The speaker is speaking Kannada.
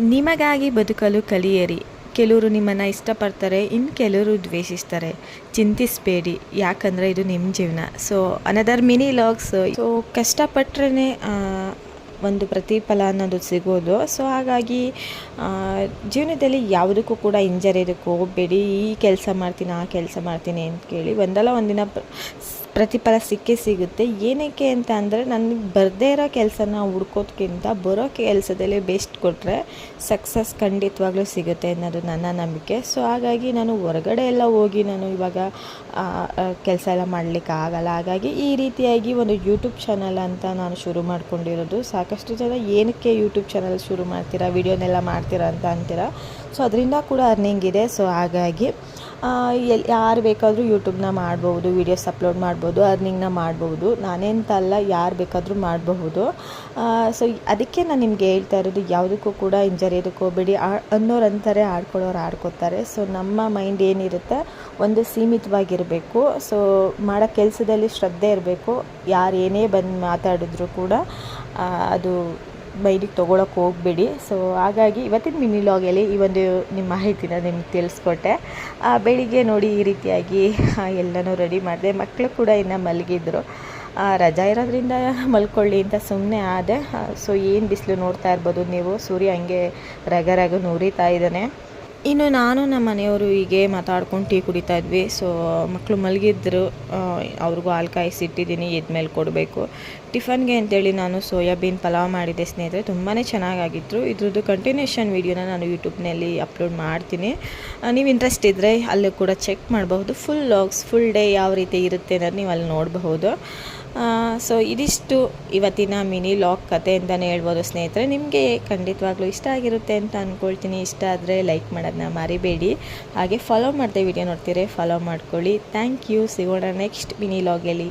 ನಿಮಗಾಗಿ ಬದುಕಲು ಕಲಿಯಿರಿ. ಕೆಲವರು ನಿಮ್ಮನ್ನು ಇಷ್ಟಪಡ್ತಾರೆ, ಇನ್ನು ಕೆಲವರು ದ್ವೇಷಿಸ್ತಾರೆ. ಚಿಂತಿಸಬೇಡಿ, ಯಾಕಂದರೆ ಇದು ನಿಮ್ಮ ಜೀವನ. So another mini logs. So ಕಷ್ಟಪಟ್ಟರೆ ಒಂದು ಪ್ರತಿಫಲ ಅನ್ನೋದು ಸಿಗೋದು. ಸೊ ಹಾಗಾಗಿ ಜೀವನದಲ್ಲಿ ಯಾವುದಕ್ಕೂ ಕೂಡ ಹಿಂಜರಿಯೋದಕ್ಕೆ ಹೋಗಬೇಡಿ. ಈ ಕೆಲಸ ಮಾಡ್ತೀನಿ, ಆ ಕೆಲಸ ಮಾಡ್ತೀನಿ ಅಂತ ಕೇಳಿ ಒಂದಲ್ಲ ಒಂದಿನ ಪ್ರತಿಫಲ ಸಿಕ್ಕೇ ಸಿಗುತ್ತೆ. ಏನಕ್ಕೆ ಅಂತ ಅಂದರೆ, ನನಗೆ ಬರದೇ ಇರೋ ಕೆಲಸನ ಹುಡ್ಕೋದಕ್ಕಿಂತ ಬರೋ ಕೆಲಸದಲ್ಲಿ ಬೆಸ್ಟ್ ಕೊಟ್ಟರೆ ಸಕ್ಸಸ್ ಖಂಡಿತವಾಗ್ಲೂ ಸಿಗುತ್ತೆ ಅನ್ನೋದು ನನ್ನ ನಂಬಿಕೆ. ಸೊ ಹಾಗಾಗಿ ನಾನು ಹೊರಗಡೆ ಎಲ್ಲ ಹೋಗಿ ನಾನು ಇವಾಗ ಕೆಲಸ ಎಲ್ಲ ಮಾಡಲಿಕ್ಕೆ ಆಗಲ್ಲ. ಹಾಗಾಗಿ ಈ ರೀತಿಯಾಗಿ ಒಂದು ಯೂಟ್ಯೂಬ್ ಚಾನಲ್ ಅಂತ ನಾನು ಶುರು ಮಾಡ್ಕೊಂಡಿರೋದು. ಸಾಕಷ್ಟು ಜನ ಏನಕ್ಕೆ ಯೂಟ್ಯೂಬ್ ಚಾನಲ್ ಶುರು ಮಾಡ್ತೀರಾ, ವಿಡಿಯೋನೆಲ್ಲ ಮಾಡ್ತೀರಾ ಅಂತ ಅಂತೀರಾ. ಸೊ ಅದರಿಂದ ಕೂಡ ಅರ್ನಿಂಗ್ ಇದೆ. ಸೊ ಹಾಗಾಗಿ ಯಾರು ಬೇಕಾದರೂ ಯೂಟ್ಯೂಬ್ನ ಮಾಡ್ಬೋದು, ವೀಡಿಯೋಸ್ ಅಪ್ಲೋಡ್ ಮಾಡ್ಬೋದು, ಅರ್ನಿಂಗ್ನ ಮಾಡ್ಬೋದು. ನಾನೇಂತಲ್ಲ, ಯಾರು ಬೇಕಾದರೂ ಮಾಡಬಹುದು. ಸೊ ಅದಕ್ಕೆ ನಾನು ನಿಮಗೆ ಹೇಳ್ತಾ ಇರೋದು, ಯಾವುದಕ್ಕೂ ಕೂಡ ಹಿಂಜರಿಯೋದಕ್ಕೆ ಹೋಗಬೇಡಿ. ಅನ್ನೋರು ಅಂತಾರೆ, ಆಡ್ಕೊಳ್ಳೋರು ಆಡ್ಕೋತಾರೆ. ಸೊ ನಮ್ಮ ಮೈಂಡ್ ಏನಿರುತ್ತೆ ಒಂದು ಸೀಮಿತವಾಗಿರಬೇಕು. ಸೊ ಮಾಡೋ ಕೆಲಸದಲ್ಲಿ ಶ್ರದ್ಧೆ ಇರಬೇಕು. ಯಾರು ಏನೇ ಬಂದು ಮಾತಾಡಿದ್ರು ಕೂಡ ಅದು ಮೈಲಿಗೆ ತೊಗೊಳಕ್ಕೆ ಹೋಗಬೇಡಿ. ಸೊ ಹಾಗಾಗಿ ಇವತ್ತಿನ ಮಿನಿ ಲಾಗಲ್ಲಿ ಈ ಒಂದು ನಿಮ್ಮ ಮಾಹಿತಿನ ನಿಮ್ಗೆ ತಿಳಿಸ್ಕೊಟ್ಟೆ. ಬೆಳಿಗ್ಗೆ ನೋಡಿ ಈ ರೀತಿಯಾಗಿ ಎಲ್ಲನೂ ರೆಡಿ ಮಾಡಿದೆ. ಮಕ್ಕಳು ಕೂಡ ಇನ್ನು ಮಲಗಿದ್ರು. ರಜಾ ಇರೋದ್ರಿಂದ ಮಲ್ಕೊಳ್ಳಿ ಅಂತ ಸುಮ್ಮನೆ ಆದೆ. ಸೊ ಏನು ಬಿಸಿಲು ನೋಡ್ತಾ ಇರ್ಬೋದು ನೀವು, ಸೂರ್ಯ ಹಂಗೆ ರಗ ಉರಿತಾ ಇದ್ದಾನೆ. ಇನ್ನು ನಾನು ನಮ್ಮ ಮನೆಯವರು ಹೀಗೆ ಮಾತಾಡ್ಕೊಂಡು ಟೀ ಕುಡಿತಾ ಇದ್ವಿ. ಸೊ ಮಕ್ಕಳು ಮಲಗಿದ್ರು, ಅವ್ರಿಗೂ ಹಾಲು ಕಾಯಿಸಿಟ್ಟಿದ್ದೀನಿ, ಎದ್ಮೇಲೆ ಕೊಡಬೇಕು. ಟಿಫನ್ಗೆ ಅಂತೇಳಿ ನಾನು ಸೋಯಾಬೀನ್ ಪಲಾವ್ ಮಾಡಿದ್ದೆ ಸ್ನೇಹಿತರೆ, ತುಂಬಾ ಚೆನ್ನಾಗಾಗಿತ್ತು. ಇದ್ರದ್ದು ಕಂಟಿನ್ಯೂಷನ್ ವೀಡಿಯೋನ ನಾನು ಯೂಟ್ಯೂಬ್ನಲ್ಲಿ ಅಪ್ಲೋಡ್ ಮಾಡ್ತೀನಿ. ನೀವು ಇಂಟ್ರೆಸ್ಟ್ ಇದ್ದರೆ ಅಲ್ಲೂ ಕೂಡ ಚೆಕ್ ಮಾಡಬಹುದು. ಫುಲ್ ಲಾಗ್ಸ್, ಫುಲ್ ಡೇ ಯಾವ ರೀತಿ ಇರುತ್ತೆ ಅನ್ನೋದು ನೀವು ಅಲ್ಲಿ ನೋಡಬಹುದು. ಸೊ ಇದಿಷ್ಟು ಇವತ್ತಿನ ಮಿನಿ ಲಾಗ್ ಕತೆ ಅಂತಲೇ ಹೇಳ್ಬೋದು ಸ್ನೇಹಿತರೆ. ನಿಮಗೆ ಖಂಡಿತವಾಗ್ಲೂ ಇಷ್ಟ ಆಗಿರುತ್ತೆ ಅಂತ ಅಂದ್ಕೊಳ್ತೀನಿ. ಇಷ್ಟ ಆದರೆ ಲೈಕ್ ಮಾಡೋದನ್ನ ಮರಿಬೇಡಿ. ಹಾಗೆ ಫಾಲೋ ಮಾಡ್ದೆ ವಿಡಿಯೋ ನೋಡ್ತೀರಿ, ಫಾಲೋ ಮಾಡ್ಕೊಳ್ಳಿ. Thank you. ಸಿಗೋಣ ನೆಕ್ಸ್ಟ್ ಮಿನಿ ಲಾಗಲ್ಲಿ.